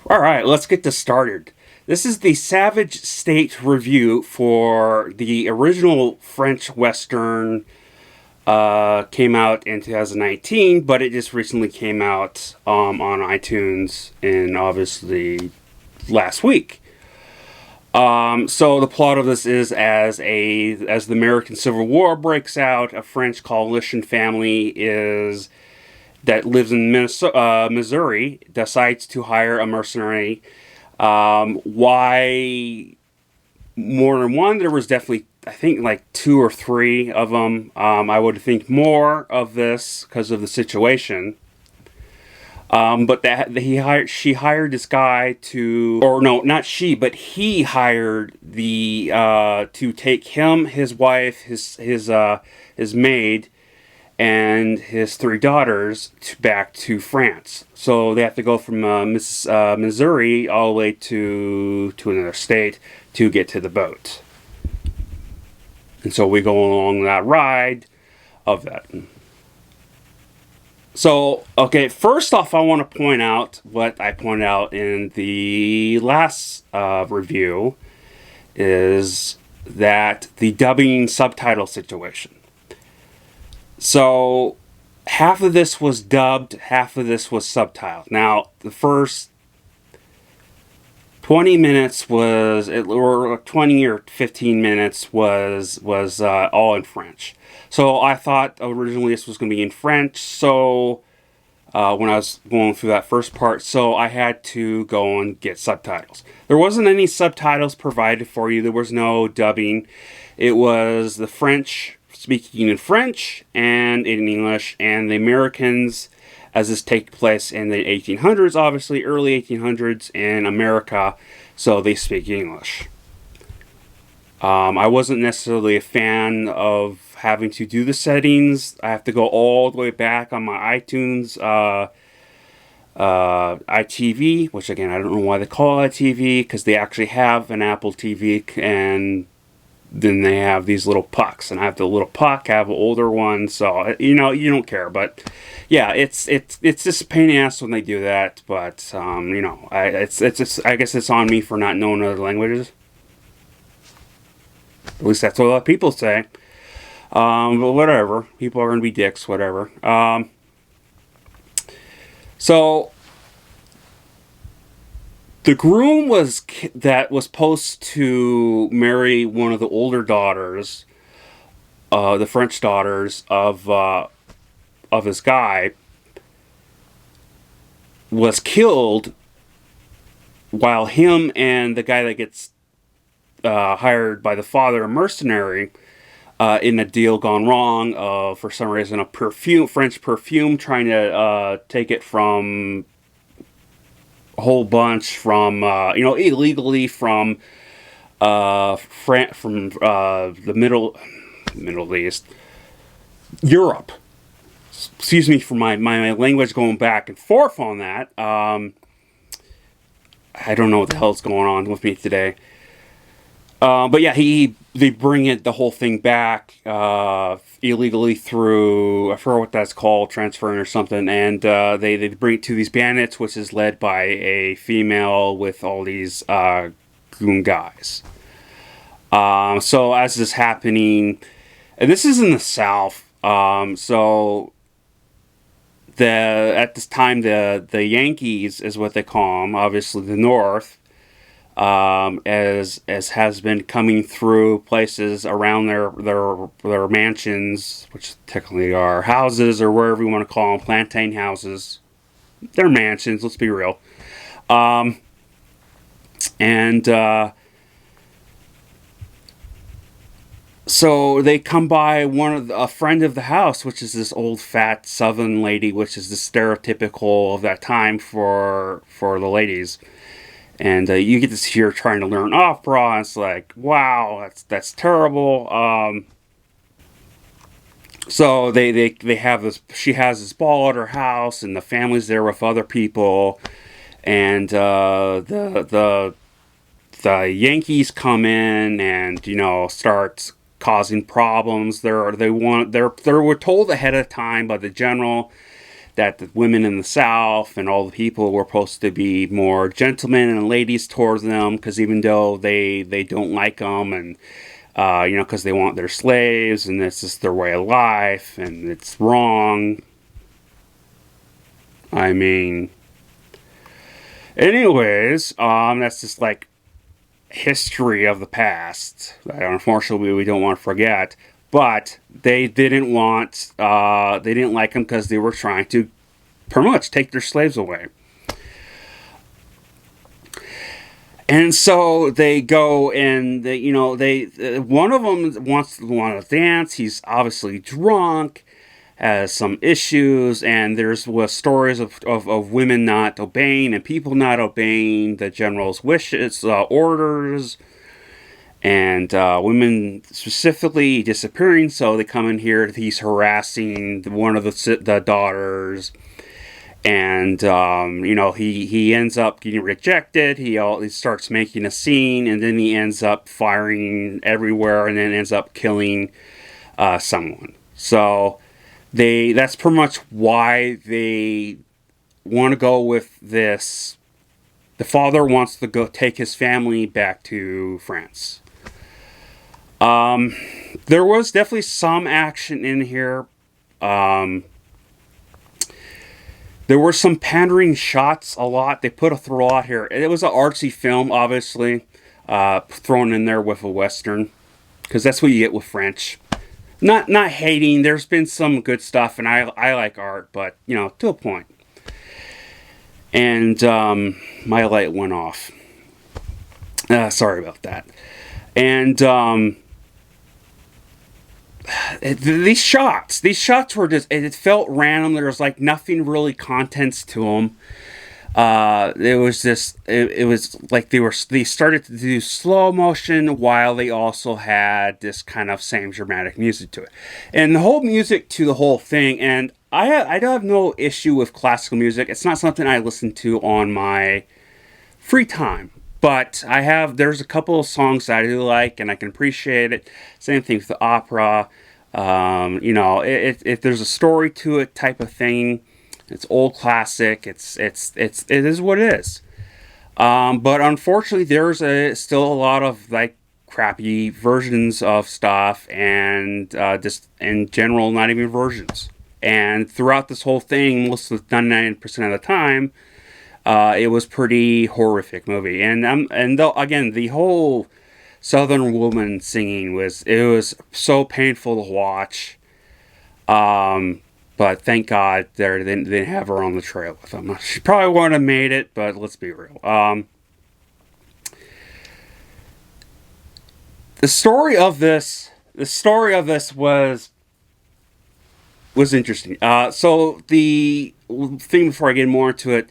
All right, let's get this started. This is the Savage State review for the original French Western. Came out in 2019, but it just recently came out on iTunes in obviously last week. So the plot of this is as the American Civil War breaks out, a French coalition family that lives in Missouri decides to hire a mercenary. Why more than one? There was definitely, I think, like two or three of them. I would think more of this because of the situation. But she hired this guy to, or no, not she, but he hired to take him, his wife, his maid, and his three daughters back to France. So they have to go from Missouri all the way to another state to get to the boat. And so we go along that ride of that. So, okay, first off, I want to point out what I pointed out in the last review is that the dubbing subtitle situation. So, half of this was dubbed, half of this was subtitled. Now, the first 20 minutes or 20 or 15 minutes was all in French. So I thought originally this was going to be in French, so when I was going through that first part, so I had to go and get subtitles. There wasn't any subtitles provided for you. There was no dubbing. It was the French speaking in French and in English, and the Americans, as this takes place in the 1800s, obviously early 1800s in America, so they speak English. I wasn't necessarily a fan of having to do the settings. I have to go all the way back on my iTunes iTV, which again, I don't know why they call it iTV, because they actually have an Apple TV, and then they have these little pucks, and I have the little puck, I have an older one, so you don't care. But yeah, it's just a pain in the ass when they do that. But I guess it's on me for not knowing other languages. At least that's what a lot of people say. But whatever, people are gonna be dicks, whatever. So the groom was supposed to marry one of the older daughters, the French daughters of this guy, was killed while him and the guy that gets hired by the father, a mercenary, in a deal gone wrong. For some reason, French perfume, trying to take it from a whole bunch from illegally from the Middle East, Europe. Excuse me for my language going back and forth on that. I don't know what the hell's going on with me today. But yeah, they bring the whole thing back illegally through, I forget what that's called, transferring or something, and they bring it to these bandits, which is led by a female with all these goon guys. So as this is happening, and this is in the South, so at this time the Yankees is what they call them, obviously the North. As has been coming through places around their mansions, which technically are houses or wherever you want to call them, plantain houses. They're mansions, let's be real. So they come by a friend of the house, which is this old fat Southern lady, which is the stereotypical of that time for the ladies. And you get to see her trying to learn opera, and it's like, wow, that's terrible. So they have this. She has this ball at her house, and the family's there with other people, and the Yankees come in and start causing problems. They were told ahead of time by the general that the women in the South and all the people were supposed to be more gentlemen and ladies towards them, because even though they don't like them, and because they want their slaves, and it's just their way of life, and it's wrong. I mean, anyways, that's just like history of the past that unfortunately we don't want to forget. But they didn't like them because they were trying to pretty much take their slaves away. And so they go and one of them wants to dance. He's obviously drunk, has some issues, and was stories of women not obeying and people not obeying the general's wishes, orders, and women specifically disappearing. So they come in here. He's harassing one of the daughters, and he ends up getting rejected. He starts making a scene, and then he ends up firing everywhere, and then ends up killing someone. So that's pretty much why they want to go with this. The father wants to go take his family back to France. There was definitely some action in here. There were some pandering shots a lot. They put a throw out here. It was an artsy film, obviously, thrown in there with a Western, because that's what you get with French. Not hating. There's been some good stuff, and I like art, but, to a point. And my light went off. Sorry about that. And these shots were just, it felt random. There was like nothing really contents to them. It was like they started to do slow motion while they also had this kind of same dramatic music to it, and the whole music to the whole thing. And I don't have no issue with classical music. It's not something I listen to on my free time, but there's a couple of songs that I do like, and I can appreciate it. Same thing with the opera. If there's a story to it, type of thing. It's old classic. It is what it is. But unfortunately, there's still a lot of like crappy versions of stuff, and just in general, not even versions. And throughout this whole thing, most of the 99% of the time, it was pretty horrific movie. And though again, the whole Southern woman singing was so painful to watch. But thank God they didn't have her on the trail with them. She probably wouldn't have made it, but let's be real. The story of this was interesting. So the thing, before I get more into it,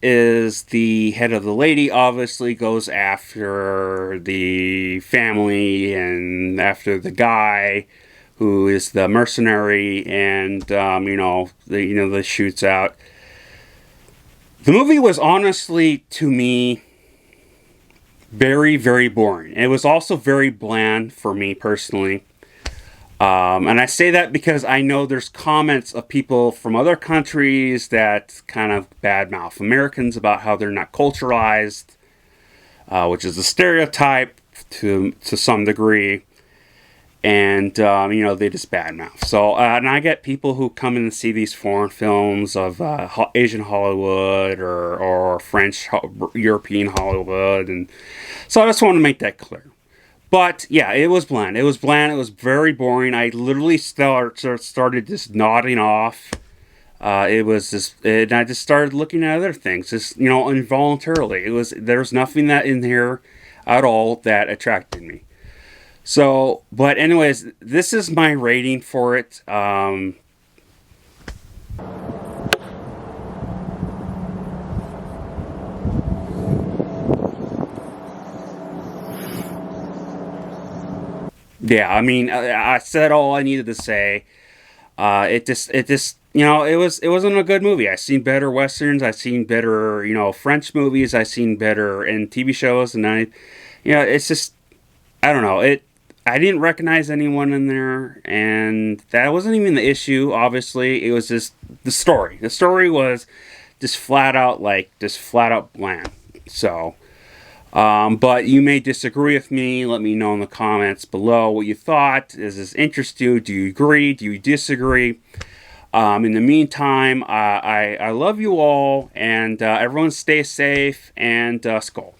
is the head of the lady obviously goes after the family and after the guy who is the mercenary, and the shoots out. The movie was honestly, to me, very, very boring. It was also very bland for me personally. And I say that because I know there's comments of people from other countries that kind of badmouth Americans about how they're not culturalized, which is a stereotype to some degree. And, they just badmouth. So, and I get people who come in and see these foreign films of Asian Hollywood or French, European Hollywood. And so I just want to make that clear. But, yeah, it was bland. It was very boring. I literally started just nodding off. And I just started looking at other things, just, involuntarily. There was nothing that in here at all that attracted me. So, but anyways, this is my rating for it. Yeah, I mean, I said all I needed to say. It wasn't a good movie. I've seen better westerns. I've seen better, French movies. I've seen better in TV shows, and it's just, I don't know. I didn't recognize anyone in there, and that wasn't even the issue, obviously. It was just the story. The story was just flat out bland. So, but you may disagree with me. Let me know in the comments below what you thought. Does this interest you? Do you agree? Do you disagree? In the meantime, I love you all, and everyone stay safe, and Skull.